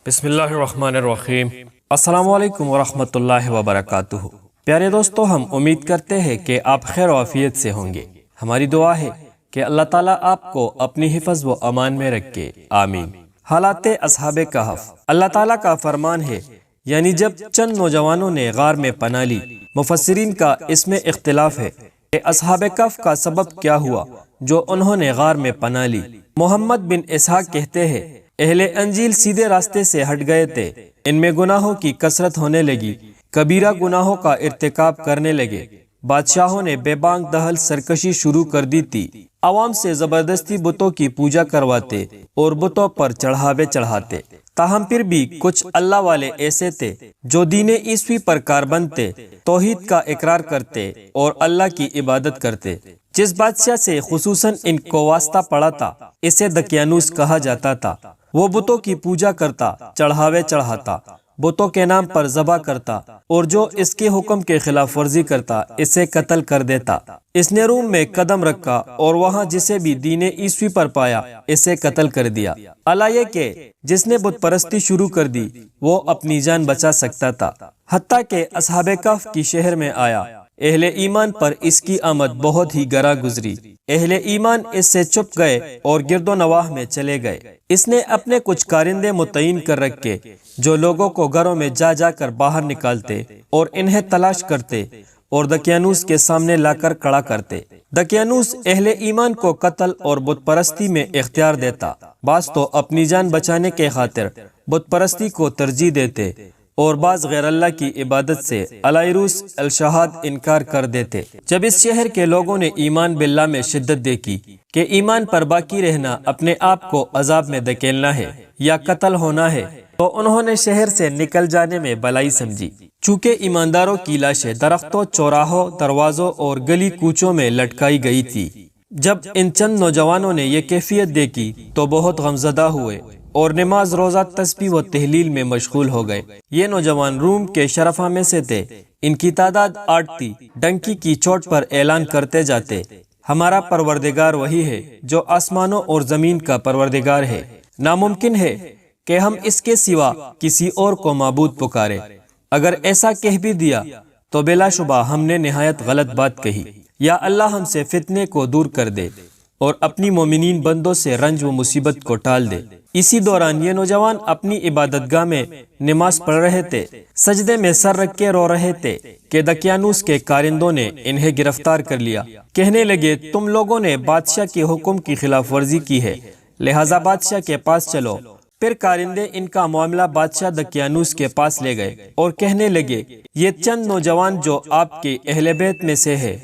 بسم اللہ الرحمن الرحیم۔ السلام علیکم ورحمۃ اللہ وبرکاتہ۔ پیارے دوستو، ہم امید کرتے ہیں کہ آپ خیر و عافیت سے ہوں گے۔ ہماری دعا ہے کہ اللہ تعالیٰ آپ کو اپنی حفظ و امان میں رکھے، آمین۔ حالات اصحاب کہف۔ اللہ تعالیٰ کا فرمان ہے، یعنی جب چند نوجوانوں نے غار میں پناہ لی۔ مفسرین کا اس میں اختلاف ہے کہ اصحاب کہف کا سبب کیا ہوا جو انہوں نے غار میں پناہ لی۔ محمد بن اسحاق کہتے ہیں، اہل انجیل سیدھے راستے سے ہٹ گئے تھے، ان میں گناہوں کی کثرت ہونے لگی، کبیرہ گناہوں کا ارتکاب کرنے لگے، بادشاہوں نے بے بانگ دہل سرکشی شروع کر دی تھی، عوام سے زبردستی بتوں کی پوجا کرواتے اور بتوں پر چڑھاوے چڑھاتے۔ تاہم پھر بھی کچھ اللہ والے ایسے تھے جو دین عیسوی پر کاربند تھے، توحید کا اقرار کرتے اور اللہ کی عبادت کرتے۔ جس بادشاہ سے خصوصاً ان کو واسطہ پڑا تھا، اسے دقیانوس کہا جاتا تھا۔ وہ بتوں کی پوجا کرتا، چڑھاوے چڑھاتا، بتوں کے نام پر ذبح کرتا، اور جو اس کے حکم کے خلاف ورزی کرتا اسے قتل کر دیتا۔ اس نے روم میں قدم رکھا اور وہاں جسے بھی دین عیسوی پر پایا اسے قتل کر دیا۔ اللہ یہ کہ جس نے بت پرستی شروع کر دی وہ اپنی جان بچا سکتا تھا، حتیٰ کہ اصحاب کہف کی شہر میں آیا۔ اہل ایمان پر اس کی آمد بہت ہی گراں گزری۔ اہل ایمان اس سے چپ گئے اور گرد و نواح میں چلے گئے۔ اس نے اپنے کچھ کارندے متعین کر رکھے جو لوگوں کو گھروں میں جا جا کر باہر نکالتے اور انہیں تلاش کرتے اور دقیانوس کے سامنے لا کر کھڑا کرتے۔ دقیانوس اہل ایمان کو قتل اور بت پرستی میں اختیار دیتا۔ بعض تو اپنی جان بچانے کے خاطر بت پرستی کو ترجیح دیتے اور بعض غیر اللہ کی عبادت سے الائروس الشہاد انکار کر دیتے۔ جب اس شہر کے لوگوں نے ایمان باللہ میں شدت دیکھی کہ ایمان پر باقی رہنا اپنے آپ کو عذاب میں دھکیلنا ہے یا قتل ہونا ہے، تو انہوں نے شہر سے نکل جانے میں بھلائی سمجھی۔ چونکہ ایمانداروں کی لاشیں درختوں، چوراہوں، دروازوں اور گلی کوچوں میں لٹکائی گئی تھی۔ جب ان چند نوجوانوں نے یہ کیفیت دیکھی تو بہت غمزدہ ہوئے اور نماز روزہ تسبیح و تحلیل میں مشغول ہو گئے۔ یہ نوجوان روم کے شرفاء میں سے تھے، ان کی تعداد 8 تھی۔ ڈنکی کی چوٹ پر اعلان کرتے جاتے، ہمارا پروردگار وہی ہے جو آسمانوں اور زمین کا پروردگار ہے، ناممکن ہے کہ ہم اس کے سوا کسی اور کو معبود پکارے۔ اگر ایسا کہہ بھی دیا تو بلا شبہ ہم نے نہایت غلط بات کہی۔ یا اللہ ہم سے فتنے کو دور کر دے اور اپنی مومنین بندوں سے رنج و مصیبت کو ٹال دے۔ اسی دوران یہ نوجوان اپنی عبادت گاہ میں نماز پڑھ رہے تھے، سجدے میں سر رکھ کے رو رہے تھے کہ دقیانوس کے کارندوں نے انہیں گرفتار کر لیا۔ کہنے لگے، تم لوگوں نے بادشاہ کے حکم کی خلاف ورزی کی ہے، لہٰذا بادشاہ کے پاس چلو۔ پھر کارندے ان کا معاملہ بادشاہ دقیانوس کے پاس لے گئے اور کہنے لگے، یہ چند نوجوان جو آپ کے اہل بیت میں سے ہے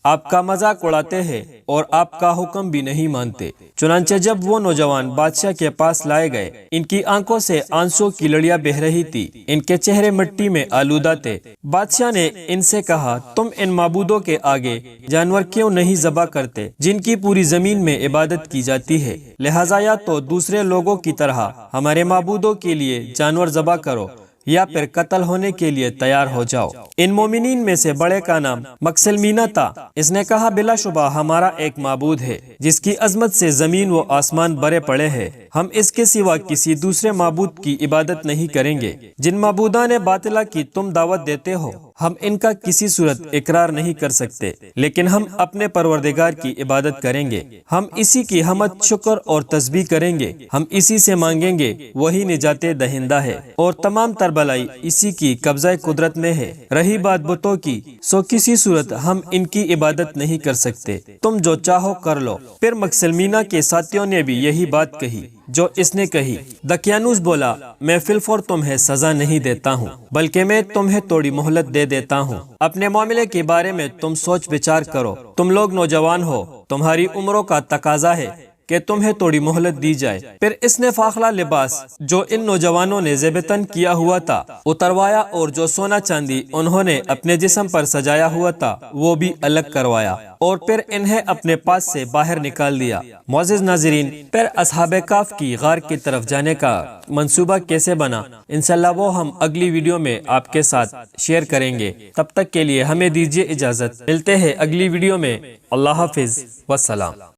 آپ کا مذاق اڑاتے ہیں اور آپ کا حکم بھی نہیں مانتے۔ چنانچہ جب وہ نوجوان بادشاہ کے پاس لائے گئے، ان کی آنکھوں سے آنسو کی لڑیاں بہہ رہی تھی، ان کے چہرے مٹی میں آلودہ تھے۔ بادشاہ نے ان سے کہا، تم ان معبودوں کے آگے جانور کیوں نہیں ذبح کرتے جن کی پوری زمین میں عبادت کی جاتی ہے؟ لہٰذا یا تو دوسرے لوگوں کی طرح ہمارے معبودوں کے لیے جانور ذبح کرو یا پھر قتل ہونے کے لیے تیار ہو جاؤ۔ ان مومنین میں سے بڑے کا نام مکسلمینہ تھا۔ اس نے کہا، بلا شبہ ہمارا ایک معبود ہے جس کی عظمت سے زمین و آسمان بھرے پڑے ہیں، ہم اس کے سوا کسی دوسرے معبود کی عبادت نہیں کریں گے۔ جن معبودان باطلہ کی تم دعوت دیتے ہو ہم ان کا کسی صورت اقرار نہیں کر سکتے، لیکن ہم اپنے پروردگار کی عبادت کریں گے، ہم اسی کی حمد، شکر اور تسبیح کریں گے، ہم اسی سے مانگیں گے، وہی نجات دہندہ ہے اور تمام تر بھلائی اسی کی قبضہ قدرت میں ہے۔ رہی بات بتوں کی، سو کسی صورت ہم ان کی عبادت نہیں کر سکتے، تم جو چاہو کر لو۔ پھر مکسلمینہ کے ساتھیوں نے بھی یہی بات کہی جو اس نے کہی۔ دقیانوس بولا، میں فی الفور تمہیں سزا نہیں دیتا ہوں، بلکہ میں تمہیں تھوڑی مہلت دے دیتا ہوں۔ اپنے معاملے کے بارے میں تم سوچ بچار کرو، تم لوگ نوجوان ہو، تمہاری عمروں کا تقاضا ہے کہ تمہیں تھوڑی مہلت دی جائے۔ پھر اس نے فاخلہ لباس جو ان نوجوانوں نے زیبتن کیا ہوا تھا اتروایا اور جو سونا چاندی انہوں نے اپنے جسم پر سجایا ہوا تھا وہ بھی الگ کروایا اور پھر انہیں اپنے پاس سے باہر نکال دیا۔ معزز ناظرین، پھر اصحاب کہف کی غار کی طرف جانے کا منصوبہ کیسے بنا، انشاءاللہ وہ ہم اگلی ویڈیو میں آپ کے ساتھ شیئر کریں گے۔ تب تک کے لیے ہمیں دیجیے اجازت، ملتے ہیں اگلی ویڈیو میں۔ اللہ حافظ، والسلام۔